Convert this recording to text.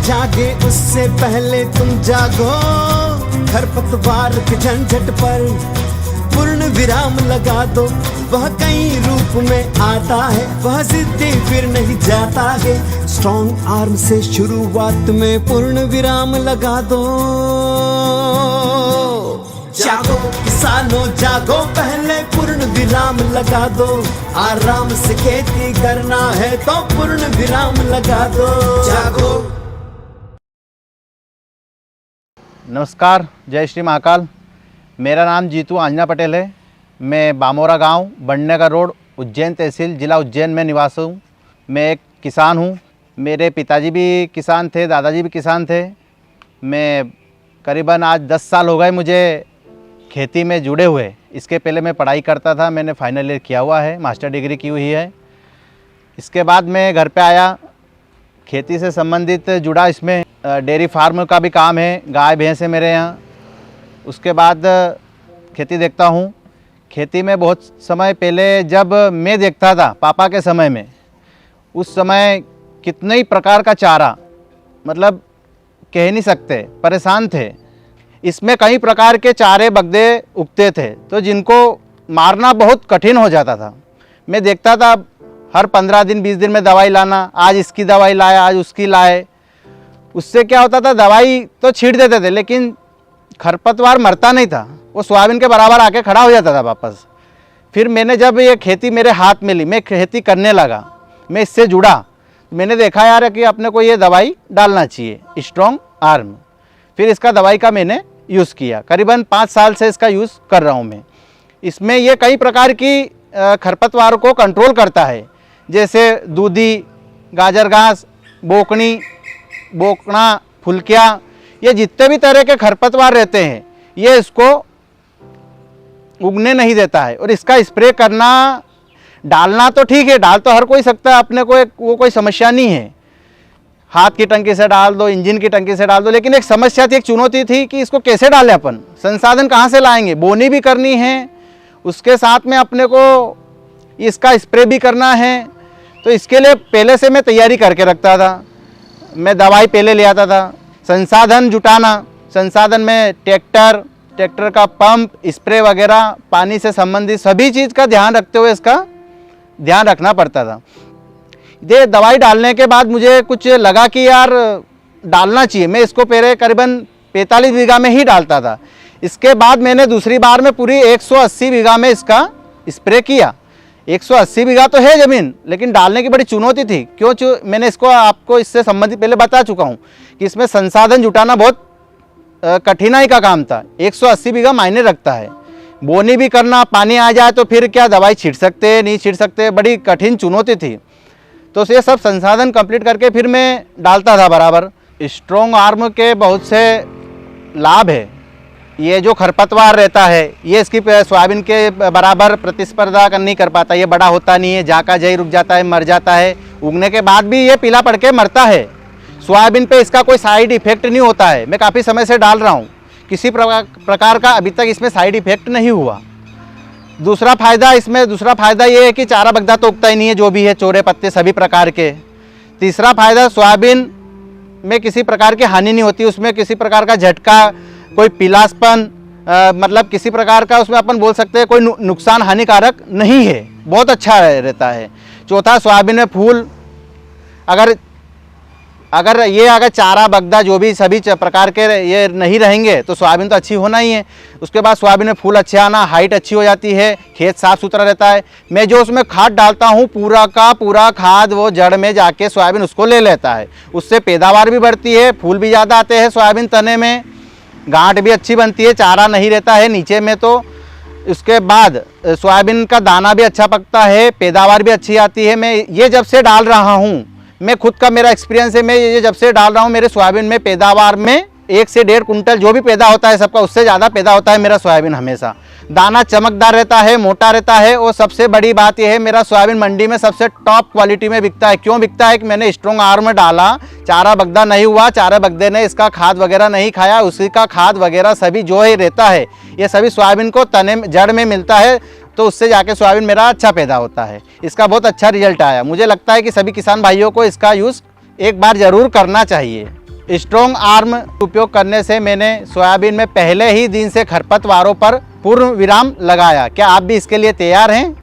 जागे उससे पहले तुम जागो, खरपतवार के झंझट पर पूर्ण विराम लगा दो। वह कई रूप में आता है, वह जिद्दी फिर नहीं जाता है। स्ट्रॉन्ग आर्म से शुरुआत में पूर्ण विराम लगा दो। जागो किसानों जागो, पहले पूर्ण विराम लगा दो। आराम से खेती करना है तो पूर्ण विराम लगा दो। जागो। नमस्कार, जय श्री महाकाल। मेरा नाम जीतू आंजना पटेल है। मैं बामोरा गांव, बंडनगर रोड, उज्जैन तहसील, ज़िला उज्जैन में निवास हूँ। मैं एक किसान हूँ। मेरे पिताजी भी किसान थे, दादाजी भी किसान थे। मैं करीबन आज 10 साल हो गए मुझे खेती में जुड़े हुए। इसके पहले मैं पढ़ाई करता था, मैंने फाइनल ईयर किया हुआ है, मास्टर डिग्री की हुई है। इसके बाद मैं घर पे आया, खेती से संबंधित जुड़ा। इसमें डेयरी फार्म का भी काम है, गाय भैंस है मेरे यहाँ। उसके बाद खेती देखता हूँ। खेती में बहुत समय पहले जब मैं देखता था पापा के समय में, उस समय कितने ही प्रकार का चारा, मतलब कह नहीं सकते, परेशान थे। इसमें कई प्रकार के चारे बगदे उगते थे तो जिनको मारना बहुत कठिन हो जाता था। मैं देखता था हर 15 दिन 20 दिन में दवाई लाना, आज इसकी दवाई लाए, आज उसकी लाए। उससे क्या होता था, दवाई तो छींट देते थे लेकिन खरपतवार मरता नहीं था, वो सोयाबीन के बराबर आके खड़ा हो जाता था वापस। फिर मैंने जब ये खेती मेरे हाथ में ली, मैं खेती करने लगा, मैं इससे जुड़ा, मैंने देखा यार कि अपने को ये दवाई डालना चाहिए, स्ट्रॉन्ग आर्म। फिर इसका दवाई का मैंने यूज़ किया। करीबन 5 साल से इसका यूज़ कर रहा हूँ मैं। इसमें ये कई प्रकार की खरपतवार को कंट्रोल करता है, जैसे दूधी, गाजर घास, बोकनी, बोकना, फुलकिया, ये जितने भी तरह के खरपतवार रहते हैं ये इसको उगने नहीं देता है। और इसका स्प्रे करना, डालना तो ठीक है, डाल तो हर कोई सकता है, अपने को वो कोई समस्या नहीं है। हाथ की टंकी से डाल दो, इंजन की टंकी से डाल दो। लेकिन एक समस्या थी, एक चुनौती थी कि इसको कैसे डालें, अपन संसाधन कहाँ से लाएंगे। बोनी भी करनी है, उसके साथ में अपने को इसका स्प्रे भी करना है। तो इसके लिए पहले से मैं तैयारी करके रखता था। मैं दवाई पहले ले आता था। संसाधन जुटाना, संसाधन में ट्रैक्टर का पंप, स्प्रे वगैरह, पानी से संबंधित सभी चीज़ का ध्यान रखते हुए इसका ध्यान रखना पड़ता था। ये दवाई डालने के बाद मुझे कुछ लगा कि यार डालना चाहिए। मैं इसको पहले करीबन 45 बीघा में ही डालता था। इसके बाद मैंने दूसरी बार में पूरी 180 बीघा में इसका स्प्रे किया। 180 बीघा तो है ज़मीन, लेकिन डालने की बड़ी चुनौती थी। क्यों मैंने इसको आपको इससे संबंधित पहले बता चुका हूँ कि इसमें संसाधन जुटाना बहुत कठिनाई का काम था। 180 बीघा मायने रखता है। बोनी भी करना, पानी आ जाए तो फिर क्या दवाई छिड़ सकते नहीं छिड़ सकते, बड़ी कठिन चुनौती थी। तो ये सब संसाधन कंप्लीट करके फिर मैं डालता था बराबर। स्ट्रॉन्ग आर्म के बहुत से लाभ है। ये जो खरपतवार रहता है ये इसकी सोयाबीन के बराबर प्रतिस्पर्धा नहीं कर पाता। ये बड़ा होता नहीं है, जाका जई रुक जाता है, मर जाता है। उगने के बाद भी ये पीला पड़ के मरता है। सोयाबीन पे इसका कोई साइड इफेक्ट नहीं होता है। मैं काफ़ी समय से डाल रहा हूँ, किसी प्रकार का अभी तक इसमें साइड इफेक्ट नहीं हुआ। दूसरा फ़ायदा ये है कि चारा बगदा तो उगता ही नहीं है, जो भी है चोरे पत्ते सभी प्रकार के। तीसरा फ़ायदा, सोयाबीन में किसी प्रकार की हानि नहीं होती। उसमें किसी प्रकार का झटका, कोई पीलासपन, मतलब किसी प्रकार का उसमें अपन बोल सकते हैं कोई नुकसान हानिकारक नहीं है, बहुत अच्छा रहता है। चौथा, सोयाबीन में फूल, अगर चारा बगदा जो भी सभी प्रकार के ये नहीं रहेंगे तो सोयाबीन तो अच्छी होना ही है। उसके बाद सोयाबीन में फूल अच्छे आना, हाइट अच्छी हो जाती है, खेत साफ़ सुथरा रहता है। मैं जो उसमें खाद डालता हूँ, पूरा का पूरा खाद वो जड़ में जाके सोयाबीन उसको ले लेता है। उससे पैदावार भी बढ़ती है, फूल भी ज़्यादा आते हैं सोयाबीन तने में, गांठ भी अच्छी बनती है, चारा नहीं रहता है नीचे में। तो उसके बाद सोयाबीन का दाना भी अच्छा पकता है, पैदावार भी अच्छी आती है। मैं ये जब से डाल रहा हूँ, मैं खुद का मेरा एक्सपीरियंस है, मैं ये जब से डाल रहा हूँ, मेरे सोयाबीन में पैदावार में 1 से 1.5 कुंटल जो भी पैदा होता है सबका, उससे ज़्यादा पैदा होता है मेरा सोयाबीन हमेशा। दाना चमकदार रहता है, मोटा रहता है। और सबसे बड़ी बात यह है, मेरा सोयाबीन मंडी में सबसे टॉप क्वालिटी में बिकता है। क्यों बिकता है कि मैंने स्ट्रॉन्ग आर्म डाला, चारा बगदा नहीं हुआ, चारा बगदे ने इसका खाद वगैरह नहीं खाया, उसी का खाद वगैरह सभी जो है रहता है, ये सभी सोयाबीन को तने जड़ में मिलता है। तो उससे जाके सोयाबीन मेरा अच्छा पैदा होता है। इसका बहुत अच्छा रिजल्ट आया। मुझे लगता है कि सभी किसान भाइयों को इसका यूज़ एक बार ज़रूर करना चाहिए। स्ट्रॉन्ग आर्म उपयोग करने से मैंने सोयाबीन में पहले ही दिन से खरपतवारों पर पूर्ण विराम लगाया। क्या आप भी इसके लिए तैयार हैं?